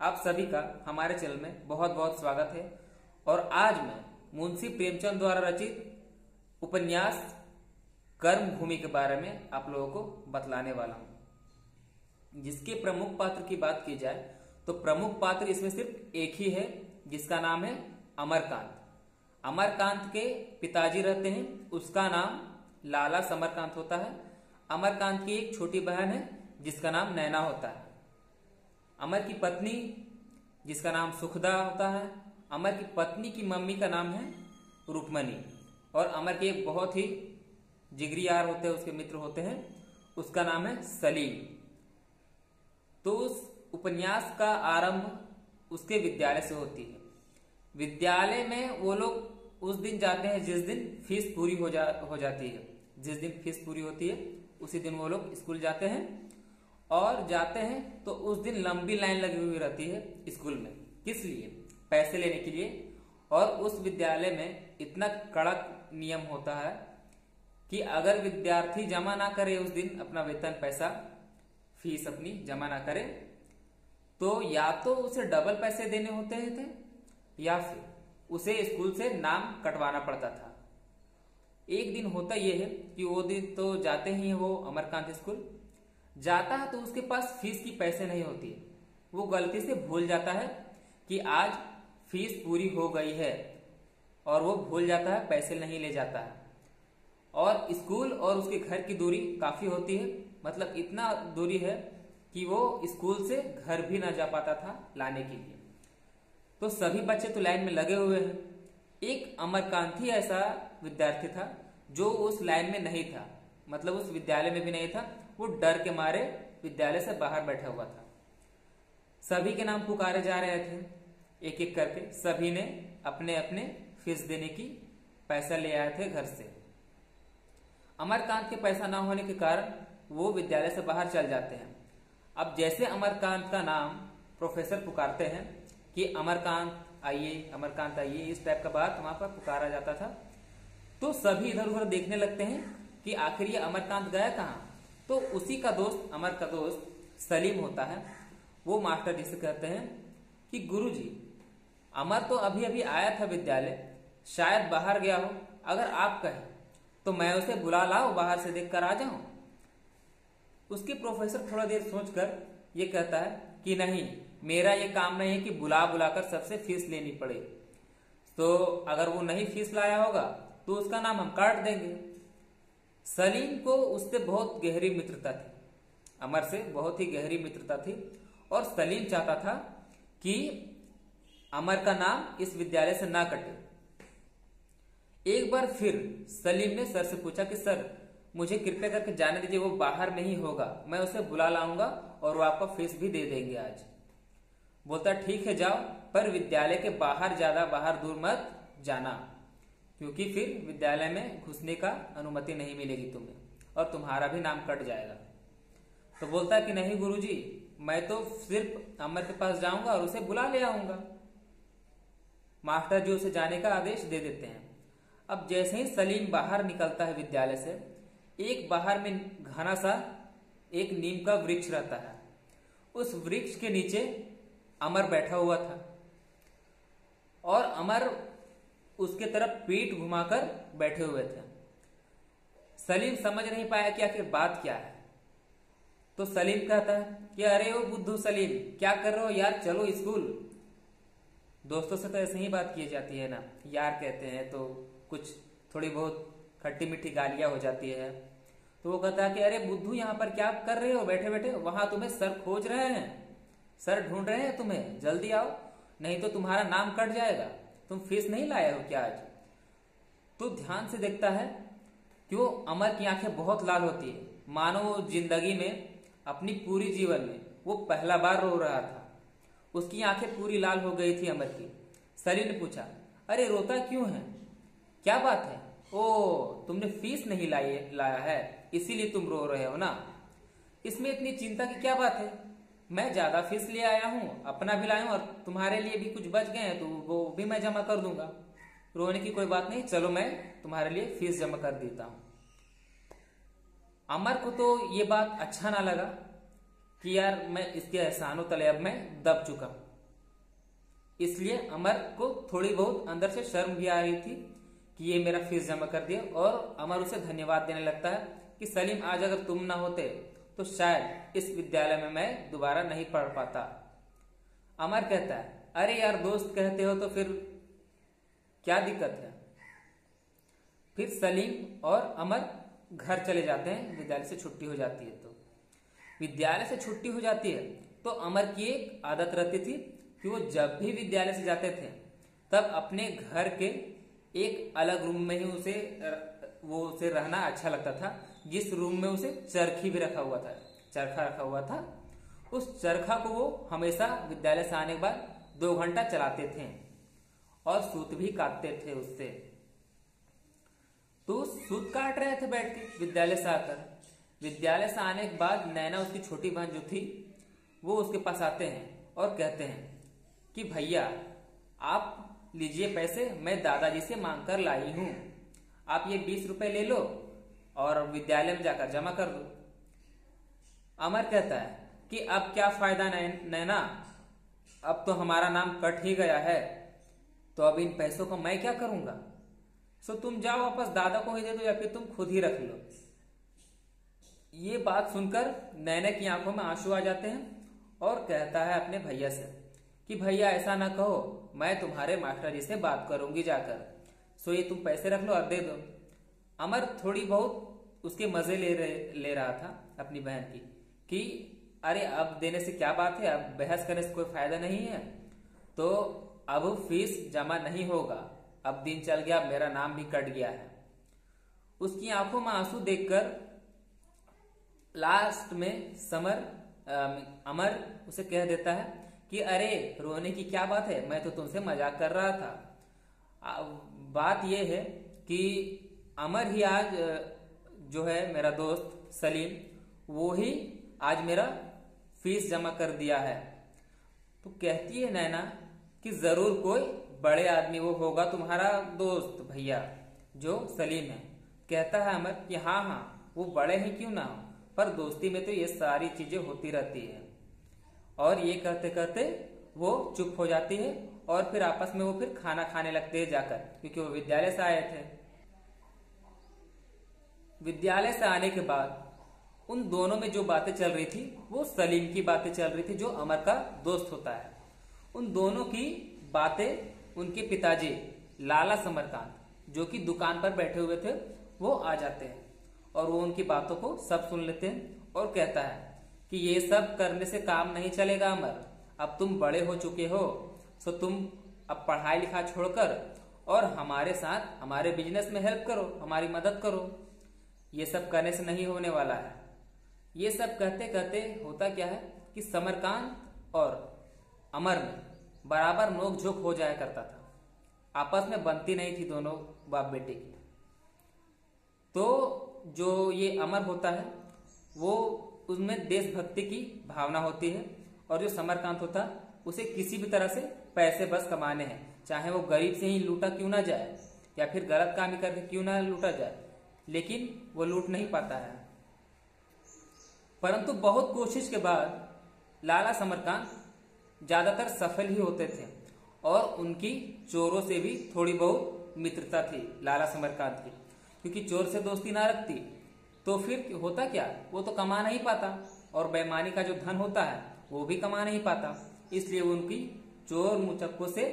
आप सभी का हमारे चैनल में बहुत बहुत स्वागत है। और आज मैं मुंशी प्रेमचंद द्वारा रचित उपन्यास कर्म भूमि के बारे में आप लोगों को बतलाने वाला हूं। जिसके प्रमुख पात्र की बात की जाए तो प्रमुख पात्र इसमें सिर्फ एक ही है, जिसका नाम है अमरकांत। अमरकांत के पिताजी रहते हैं, उसका नाम लाला समरकांत होता है। अमरकांत की एक छोटी बहन है जिसका नाम नैना होता है। अमर की पत्नी जिसका नाम सुखदा होता है। अमर की पत्नी की मम्मी का नाम है रुक्मणी। और अमर के एक बहुत ही जिगरी यार होते हैं, उसके मित्र होते हैं, उसका नाम है सलीम। तो उस उपन्यास का आरंभ उसके विद्यालय से होती है। विद्यालय में वो लोग उस दिन जाते हैं जिस दिन फीस पूरी हो जाती है। जिस दिन फीस पूरी होती है उसी दिन वो लोग स्कूल जाते हैं। और जाते हैं तो उस दिन लंबी लाइन लगी हुई रहती है स्कूल में। किस लिए? पैसे लेने के लिए। और उस विद्यालय में इतना कड़क नियम होता है कि अगर विद्यार्थी जमा ना करे उस दिन अपना वेतन, पैसा, फीस अपनी जमा ना करे तो या तो उसे डबल पैसे देने होते थे या फिर उसे स्कूल से नाम कटवाना पड़ता था। एक दिन होता यह है कि वो दिन तो जाते ही वो अमरकांत स्कूल जाता है तो उसके पास फीस की पैसे नहीं होती है। वो गलती से भूल जाता है कि आज फीस पूरी हो गई है और वो भूल जाता है, पैसे नहीं ले जाता है। और स्कूल और उसके घर की दूरी काफी होती है, मतलब इतना दूरी है कि वो स्कूल से घर भी ना जा पाता था लाने के लिए। तो सभी बच्चे तो लाइन में लगे हुए हैं। एक अमरकांत ही ऐसा विद्यार्थी था जो उस लाइन में नहीं था, मतलब उस विद्यालय में भी नहीं था। वो डर के मारे विद्यालय से बाहर बैठा हुआ था। सभी के नाम पुकारे जा रहे थे एक एक करके। सभी ने अपने अपने फीस देने की पैसा ले आए थे घर से। अमरकांत के पैसा ना होने के कारण वो विद्यालय से बाहर चल जाते हैं। अब जैसे अमरकांत का नाम प्रोफेसर पुकारते हैं कि अमरकांत आइए, अमरकांत आइए, इस टाइप का बात वहां पर पुकारा जाता था। तो सभी इधर उधर देखने लगते हैं कि आखिर ये अमरकांत गया कहाँ। तो उसी का दोस्त, अमर का दोस्त सलीम होता है। वो मास्टर जी से कहते हैं कि गुरुजी, अमर तो अभी अभी आया था विद्यालय, शायद बाहर गया हो। अगर आप कहें तो मैं उसे बुला लाऊं, बाहर से देखकर आ जाऊं। उसके प्रोफेसर थोड़ा देर सोचकर ये कहता है कि नहीं, मेरा ये काम नहीं है कि बुला बुलाकर सबसे फीस लेनी पड़े। तो अगर वो नहीं फीस लाया होगा तो उसका नाम हम काट देंगे। सलीम को उससे बहुत गहरी मित्रता थी, अमर से बहुत ही गहरी मित्रता थी। और सलीम चाहता था कि अमर का नाम इस विद्यालय से ना कटे। एक बार फिर सलीम ने सर से पूछा कि सर, मुझे कृपया करके जाने दीजिए, वो बाहर में ही होगा, मैं उसे बुला लाऊंगा और वो आपका फीस भी दे देंगे आज। बोलता ठीक है जाओ, पर विद्यालय के बाहर, ज्यादा बाहर दूर मत जाना, क्योंकि फिर विद्यालय में घुसने का अनुमति नहीं मिलेगी तुम्हें और तुम्हारा भी नाम कट जाएगा। तो बोलता कि नहीं गुरुजी, मैं तो सिर्फ अमर के पास जाऊंगा और उसे बुला ले आऊंगा। मास्टर जी उसे जाने का आदेश दे देते हैं। अब जैसे ही सलीम बाहर निकलता है विद्यालय से, एक बाहर में घना सा एक नीम का वृक्ष रहता है। उस वृक्ष के नीचे अमर बैठा हुआ था और अमर उसके तरफ पीठ घुमाकर बैठे हुए थे। सलीम समझ नहीं पाया कि आखिर बात क्या है। तो सलीम कहता है कि अरे ओ बुद्धू सलीम, क्या कर रहे हो यार, चलो स्कूल। दोस्तों से तो ऐसे ही बात की जाती है ना, यार कहते हैं तो कुछ थोड़ी बहुत खट्टी मीठी गालियां हो जाती है। तो वो कहता है कि अरे बुद्धू, यहाँ पर क्या कर रहे हो बैठे बैठे, वहां तुम्हें सर खोज रहे हैं, सर ढूंढ रहे हैं तुम्हें, जल्दी आओ नहीं तो तुम्हारा नाम कट जाएगा। तुम फीस नहीं लाए हो क्या आज? तो ध्यान से देखता है कि वो अमर की आंखें बहुत लाल होती है, मानो जिंदगी में, अपनी पूरी जीवन में वो पहला बार रो रहा था। उसकी आंखें पूरी लाल हो गई थी अमर की। सलीम ने पूछा, अरे रोता क्यों है, क्या बात है? ओ, तुमने फीस नहीं लाया है, इसीलिए तुम रो रहे हो ना। इसमें इतनी चिंता की क्या बात है? मैं ज्यादा फीस ले आया हूँ, अपना भी लाया हूँ और तुम्हारे लिए भी कुछ बच गए हैं तो वो भी मैं जमा कर दूंगा। रोने की कोई बात नहीं, चलो मैं तुम्हारे लिए फीस जमा कर देता हूँ। अमर को तो ये बात अच्छा ना लगा कि यार मैं इसके एहसानों तले अब मैं दब चुका हूं। इसलिए अमर को थोड़ी बहुत अंदर से शर्म भी आ रही थी कि ये मेरा फीस जमा कर दिया, और अमर उसे धन्यवाद देने लगता है कि सलीम, आज अगर तुम ना होते तो शायद इस विद्यालय में मैं दोबारा नहीं पढ़ पाता। अमर कहता है, अरे यार, दोस्त कहते हो तो फिर क्या दिक्कत है। फिर सलीम और अमर घर चले जाते हैं। विद्यालय से छुट्टी हो जाती है। तो विद्यालय से छुट्टी हो जाती है तो अमर की एक आदत रहती थी कि वो जब भी विद्यालय से जाते थे तब अपने घर के एक अलग रूम में ही उसे रहना अच्छा लगता था, जिस रूम में उसे चरखा रखा हुआ था। उस चरखा को वो हमेशा विद्यालय से आने के बाद 2 घंटा चलाते थे और सूत भी काटते थे उससे। तो सूत काट रहे थे बैठ के विद्यालय से आकर। विद्यालय से आने के बाद नैना, उसकी छोटी बहन जो थी, वो उसके पास आते हैं और कहते हैं कि भैया, आप लीजिए पैसे, मैं दादाजी से मांग कर लाई हूं, आप ये 20 रुपए ले लो और विद्यालय में जाकर जमा कर दो। अमर कहता है कि अब क्या फायदा नैना, अब तो हमारा नाम कट ही गया है, तो अब इन पैसों को मैं क्या करूंगा। सो तुम जाओ, वापस दादा को ही दे दो या फिर तुम खुद ही रख लो। ये बात सुनकर नैना की आंखों में आंसू आ जाते हैं और कहता है अपने भैया से कि भैया, ऐसा ना कहो, मैं तुम्हारे मास्टर जी से बात करूंगी जाकर। सो ये तुम पैसे रख लो और दे दो। अमर थोड़ी बहुत उसके मजे ले रहा था अपनी बहन की कि अरे, अब देने से क्या बात है, अब बहस करने से कोई फायदा नहीं है, तो अब फीस जमा नहीं होगा, अब दिन चल गया, अब मेरा नाम भी कट गया है। उसकी आंखों में आंसू देखकर लास्ट में अमर उसे कह देता है कि अरे, रोने की क्या बात है, मैं तो तुमसे मजाक कर रहा था। बात यह है कि अमर ही आज जो है मेरा दोस्त सलीम, वो ही आज मेरा फीस जमा कर दिया है। तो कहती है नैना कि जरूर कोई बड़े आदमी वो होगा तुम्हारा दोस्त भैया, जो सलीम है। कहता है अमर कि हाँ हाँ, वो बड़े ही क्यों ना हो, पर दोस्ती में तो ये सारी चीजें होती रहती है। और ये कहते कहते वो चुप हो जाती है और फिर आपस में वो फिर खाना खाने लगते हैं जाकर, क्योंकि वो विद्यालय से आए थे। विद्यालय से आने के बाद उन दोनों में जो बातें चल रही थी वो सलीम की बातें चल रही थी, जो अमर का दोस्त होता है। उन दोनों की बातें उनके पिताजी लाला समरकांत, जो कि दुकान पर बैठे हुए थे, वो आ जाते हैं और वो उनकी बातों को सब सुन लेते हैं और कहता है कि ये सब करने से काम नहीं चलेगा अमर, अब तुम बड़े हो चुके हो, सो तुम अब पढ़ाई लिखाई छोड़कर और हमारे साथ हमारे बिजनेस में हेल्प करो, हमारी मदद करो। ये सब करने से नहीं होने वाला है। ये सब कहते कहते होता क्या है कि समरकांत और अमर में बराबर नोक झोंक हो जाया करता था, आपस में बनती नहीं थी दोनों बाप बेटे की। तो जो ये अमर होता है वो, उसमें देशभक्ति की भावना होती है, और जो समरकांत होता है उसे किसी भी तरह से पैसे बस कमाने हैं, चाहे वो गरीब से ही लूटा क्यों ना जाए या फिर गलत काम ही करके क्यों ना लूटा जाए, लेकिन वो लूट नहीं पाता है। परंतु बहुत कोशिश के बाद लाला समरकांत ज्यादातर सफल ही होते थे और उनकी चोरों से भी थोड़ी बहुत मित्रता थी लाला समरकांत की, क्योंकि चोर से दोस्ती ना रखती तो फिर होता क्या, वो तो कमा नहीं पाता, और बेईमानी का जो धन होता है वो भी कमा नहीं पाता। इसलिए उनकी चोर मुचक्कों से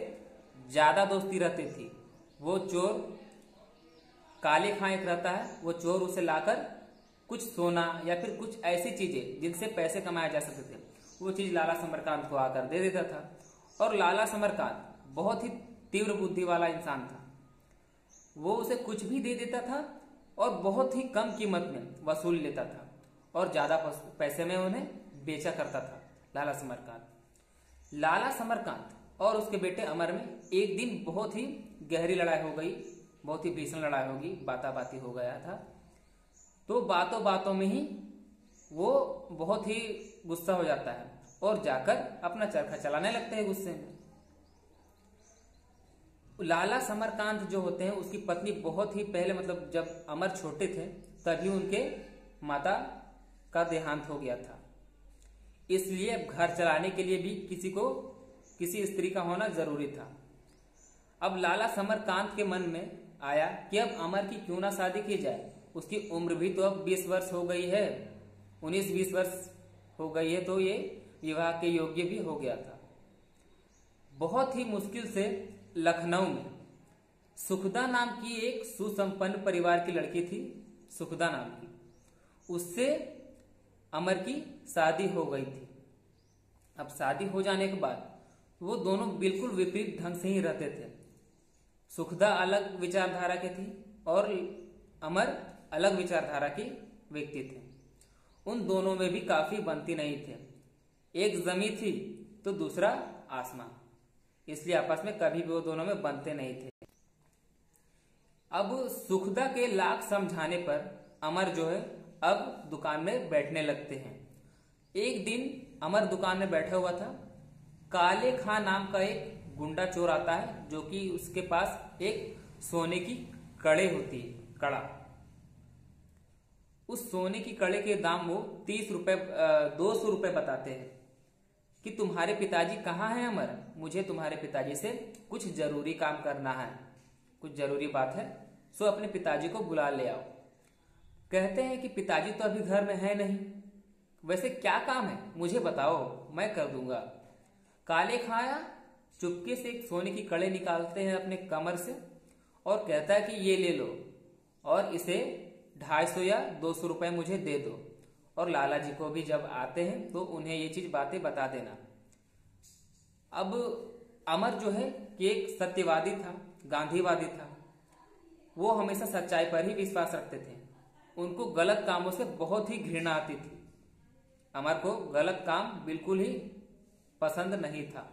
ज्यादा दोस्ती रहती थी। वो चोर काले खां एक रहता है, वो चोर उसे लाकर कुछ सोना या फिर कुछ ऐसी चीजें जिनसे पैसे कमाए जा सकते थे, वो चीज लाला समरकांत को आकर दे देता था। और लाला समरकांत बहुत ही तीव्र बुद्धि वाला इंसान था, वो उसे कुछ भी दे देता था और बहुत ही कम कीमत में वसूल लेता था और ज्यादा पैसे में उन्हें बेचा करता था लाला समरकांत और उसके बेटे अमर में एक दिन बहुत ही गहरी लड़ाई हो गई, बहुत ही भीषण लड़ाई होगी, बाताबाती हो गया था। तो बातों बातों में ही वो बहुत ही गुस्सा हो जाता है और जाकर अपना चरखा चलाने लगते हैं गुस्से में। लाला समरकांत जो होते हैं उसकी पत्नी बहुत ही पहले, मतलब जब अमर छोटे थे तभी उनके माता का देहांत हो गया था, इसलिए घर चलाने के लिए भी किसी स्त्री का होना जरूरी था। अब लाला समरकांत के मन में आया कि अब अमर की क्यों ना शादी की जाए। उसकी उम्र भी तो अब 20 वर्ष हो गई है, 19-20 वर्ष हो गई है, तो ये विवाह के योग्य भी हो गया था। बहुत ही मुश्किल से लखनऊ में सुखदा नाम की एक सुसंपन्न परिवार की लड़की थी, सुखदा नाम की, उससे अमर की शादी हो गई थी। अब शादी हो जाने के बाद वो दोनों बिल्कुल विपरीत ढंग से ही रहते थे। सुखदा अलग विचारधारा के थी और अमर अलग विचारधारा की व्यक्ति थे। उन दोनों में भी काफी बनती नहीं थे। एक जमी थी तो दूसरा आसमां, इसलिए आपस में कभी भी वो दोनों में बनते नहीं थे। अब सुखदा के लाख समझाने पर अमर जो है अब दुकान में बैठने लगते हैं। एक दिन अमर दुकान में बैठा हुआ था। काले खां नाम का एक गुंडा चोर आता है, जो कि उसके पास एक सोने की कड़े होती है, कड़ा। उस सोने की कड़े के दाम वो 30 रुपए 200 रुपए बताते हैं कि तुम्हारे पिताजी कहाँ हैं अमर, मुझे तुम्हारे पिताजी से कुछ जरूरी काम करना है, कुछ जरूरी बात है, सो अपने पिताजी को बुला ले आओ। कहते हैं कि पिताजी तो अभी घर में है नहीं, वैसे क्या काम है मुझे बताओ, मैं कर दूंगा। काले खाया चुपके से एक सोने की कड़े निकालते हैं अपने कमर से और कहता है कि ये ले लो और इसे 250 या 200 रुपए मुझे दे दो, और लाला जी को भी जब आते हैं तो उन्हें ये चीज बातें बता देना। अब अमर जो है कि एक सत्यवादी था, गांधीवादी था। वो हमेशा सच्चाई पर ही विश्वास रखते थे। उनको गलत कामों से बहुत ही घृणा आती थी। अमर को गलत काम बिल्कुल ही पसंद नहीं था,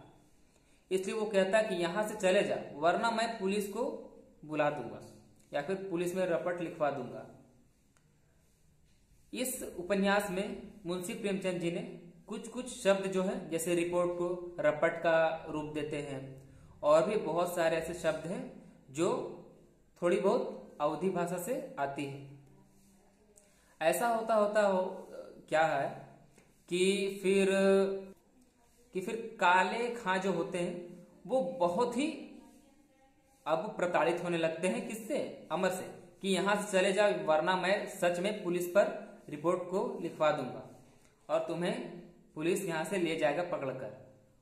इसलिए वो कहता कि यहां से चले जा, वरना मैं पुलिस को बुला दूंगा या फिर पुलिस में रपट लिखवा दूंगा। इस उपन्यास में मुंशी प्रेमचंद जी ने कुछ कुछ शब्द जो है, जैसे रिपोर्ट को रपट का रूप देते हैं, और भी बहुत सारे ऐसे शब्द हैं जो थोड़ी बहुत अवधी भाषा से आती है। ऐसा होता होता हो क्या है कि फिर काले खां जो होते हैं वो बहुत ही अब प्रताड़ित होने लगते हैं। किससे? अमर से, कि यहां से चले जाओ वरना मैं सच में पुलिस पर रिपोर्ट को लिखवा दूंगा और तुम्हें पुलिस यहां से ले जाएगा पकड़कर।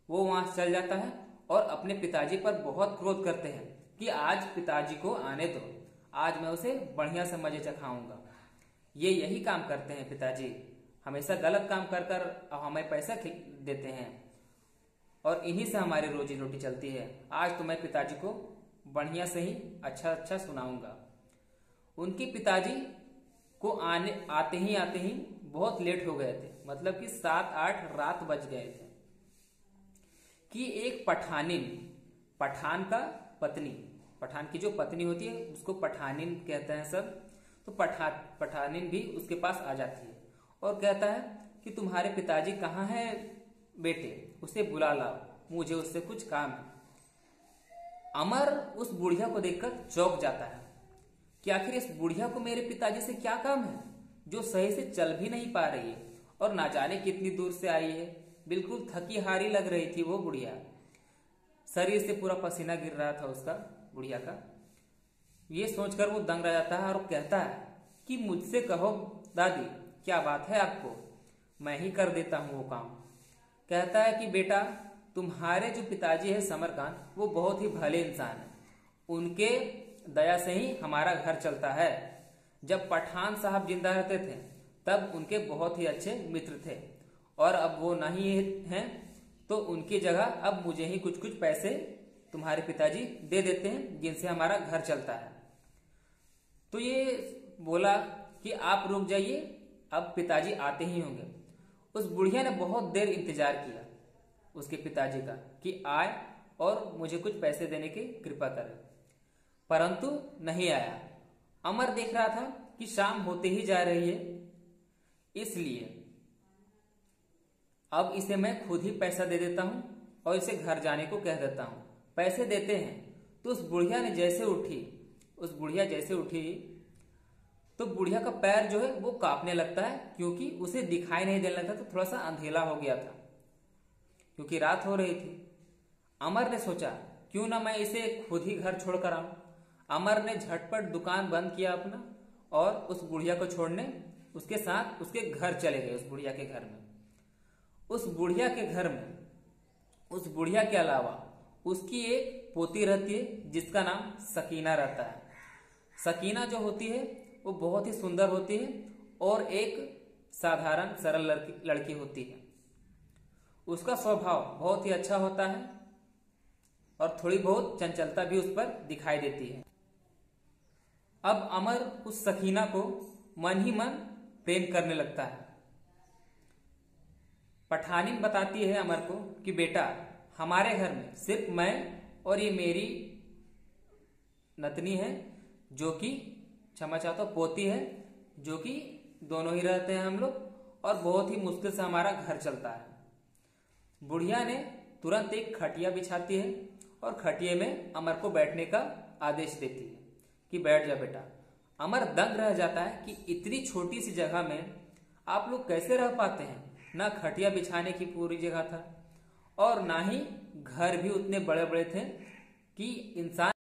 वो वहां से चल जाता है और अपने पिताजी पर बहुत क्रोध करते हैं कि आज पिताजी को आने दो, आज मैं उसे बढ़िया से मजे चखाऊंगा। ये यही काम करते हैं पिताजी, हमेशा गलत काम कर कर हमें पैसा देते हैं और इन्हीं से हमारी रोजी रोटी चलती है। आज तो मैं पिताजी को बढ़िया से ही अच्छा सुनाऊंगा। उनके पिताजी को आते ही बहुत लेट हो गए थे, मतलब कि 7-8 रात बज गए थे कि एक पठान का पत्नी, पठान की जो पत्नी होती है उसको पठानिन कहते हैं सब, तो पठानिन भी उसके पास आ जाती है और कहता है कि तुम्हारे पिताजी कहाँ हैं बेटे, उसे बुला लाओ, मुझे उससे कुछ काम है। अमर उस बुढ़िया को देखकर चौंक जाता है कि आखिर इस बुढ़िया को मेरे पिताजी से क्या काम है, जो सही से चल भी नहीं पा रही है और ना जाने कितनी दूर से आई है। बिल्कुल थकी हारी लग रही थी वो बुढ़िया, शरीर से पूरा पसीना गिर रहा था उसका, बुढ़िया का। ये सोचकर वो दंग रह जाता है और कहता है कि मुझसे कहो दादी, क्या बात है आपको, मैं ही कर देता हूं वो काम। कहता है कि बेटा, तुम्हारे जो पिताजी है समरकांत, वो बहुत ही भले इंसान है, उनके दया से ही हमारा घर चलता है। जब पठान साहब जिंदा रहते थे तब उनके बहुत ही अच्छे मित्र थे और अब वो नहीं हैं, तो उनकी जगह अब मुझे ही कुछ कुछ पैसे तुम्हारे पिताजी दे देते हैं जिनसे हमारा घर चलता है। तो ये बोला कि आप रुक जाइए, अब पिताजी आते ही होंगे। उस बुढ़िया ने बहुत देर इंतजार किया उसके पिताजी का कि आए और मुझे कुछ पैसे देने की कृपा करे, परंतु नहीं आया। अमर देख रहा था कि शाम होते ही जा रही है, इसलिए अब इसे मैं खुद ही पैसा दे देता हूं और इसे घर जाने को कह देता हूं। पैसे देते हैं तो उस बुढ़िया जैसे उठी तो बुढ़िया का पैर जो है वो कांपने लगता है, क्योंकि उसे दिखाई नहीं देने लगता, तो थोड़ा सा अंधेला हो गया था क्योंकि रात हो रही थी। अमर ने सोचा क्यों ना मैं इसे खुद ही घर छोड़कर आऊं। अमर ने झटपट दुकान बंद किया अपना और उस बुढ़िया को छोड़ने उसके साथ उसके घर चले गए। उस बुढ़िया के घर में, उस बुढ़िया के घर में उस बुढ़िया के अलावा उसकी एक पोती रहती है जिसका नाम सकीना रहता है। सकीना जो होती है वो बहुत ही सुंदर होती है और एक साधारण सरल लड़की होती है। उसका स्वभाव बहुत ही अच्छा होता है और थोड़ी बहुत चंचलता भी उस पर दिखाई देती है। अब अमर उस सकीना को मन ही मन प्रेम करने लगता है। पठानीन बताती है अमर को कि बेटा, हमारे घर में सिर्फ मैं और ये मेरी नतनी है, जो कि क्षमा चाहता हूं पोती है, जो कि दोनों ही रहते हैं हम लोग, और बहुत ही मुश्किल से हमारा घर चलता है। बुढ़िया ने तुरंत एक खटिया बिछाती है और खटिये में अमर को बैठने का आदेश देती है कि बैठ जा बेटा। अमर दंग रह जाता है कि इतनी छोटी सी जगह में आप लोग कैसे रह पाते हैं। ना खटिया बिछाने की पूरी जगह था और ना ही घर भी उतने बड़े बड़े थे कि इंसान